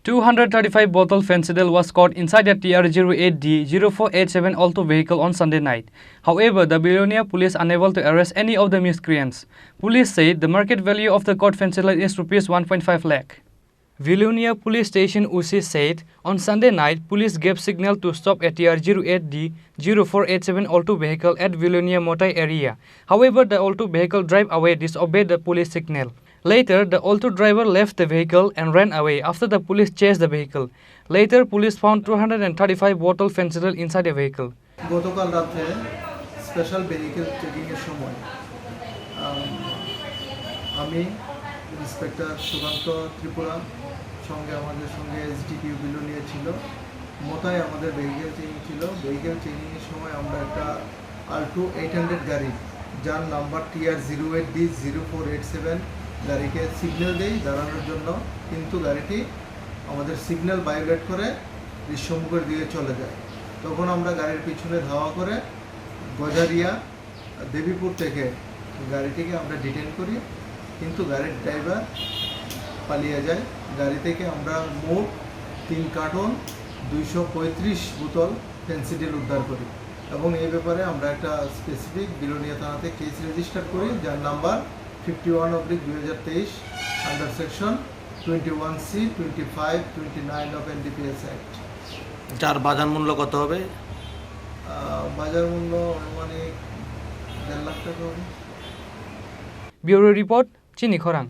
235 bottle Phensedyl was caught inside a TR08D-0487 Alto vehicle on Sunday night. However, the Billionaire police unable to arrest any of the miscreants. Police said the market value of the caught Phensedyl is Rs 1.5 lakh. Billionaire police station UC said on Sunday night, police gave signal to stop a TR08D-0487 Alto vehicle at Billionaire Motai area. However, the Alto vehicle drive away disobeyed the police signal. Later, the Alto driver left the vehicle and ran away after the police chased the vehicle. Later, police found 235 bottle Phensedyl inside the vehicle. গতকাল রাতে special vehicle checking এর সময় আমি inspector Sukanta Tripura সঙ্গে আমাদের সঙ্গে SDPO Belonia ছিল। মোতায় আমাদের ভেহিকেল চেকিং ছিল। ভেহিকেল চেকিং এর সময় আমরা একটা আল্টো 800 গাড়ি যার নাম্বার TR08D-0487 গাড়িকে সিগন্যাল দেই দাঁড়ানোর জন্য, কিন্তু গাড়িটি আমাদের সিগন্যাল ভায়োলেট করে সম্মুখের দিকে চলে যায়। তখন আমরা গাড়ির পিছনে ধাওয়া করে গজারিয়া দেবীপুর থেকে গাড়িটিকে আমরা ডিটেন করি, কিন্তু গাড়ির ড্রাইভার পালিয়ে যায়। গাড়ি থেকে আমরা মোট 3 কার্টন 235 বোতল ফেন্সিডিল উদ্ধার করি এবং এই ব্যাপারে আমরা একটা স্পেসিফিক বিলোনিয়া থানাতে কেস রেজিস্টার করি যার number 51/2023 under section 21C 25 29 of NDPS act. যার বাজার মূল্য কত হবে? বাজার মূল্য অনুমানিক 1.5 লাখ টাকা হবে। ব্যুরো রিপোর্ট, চিনি খোরাং।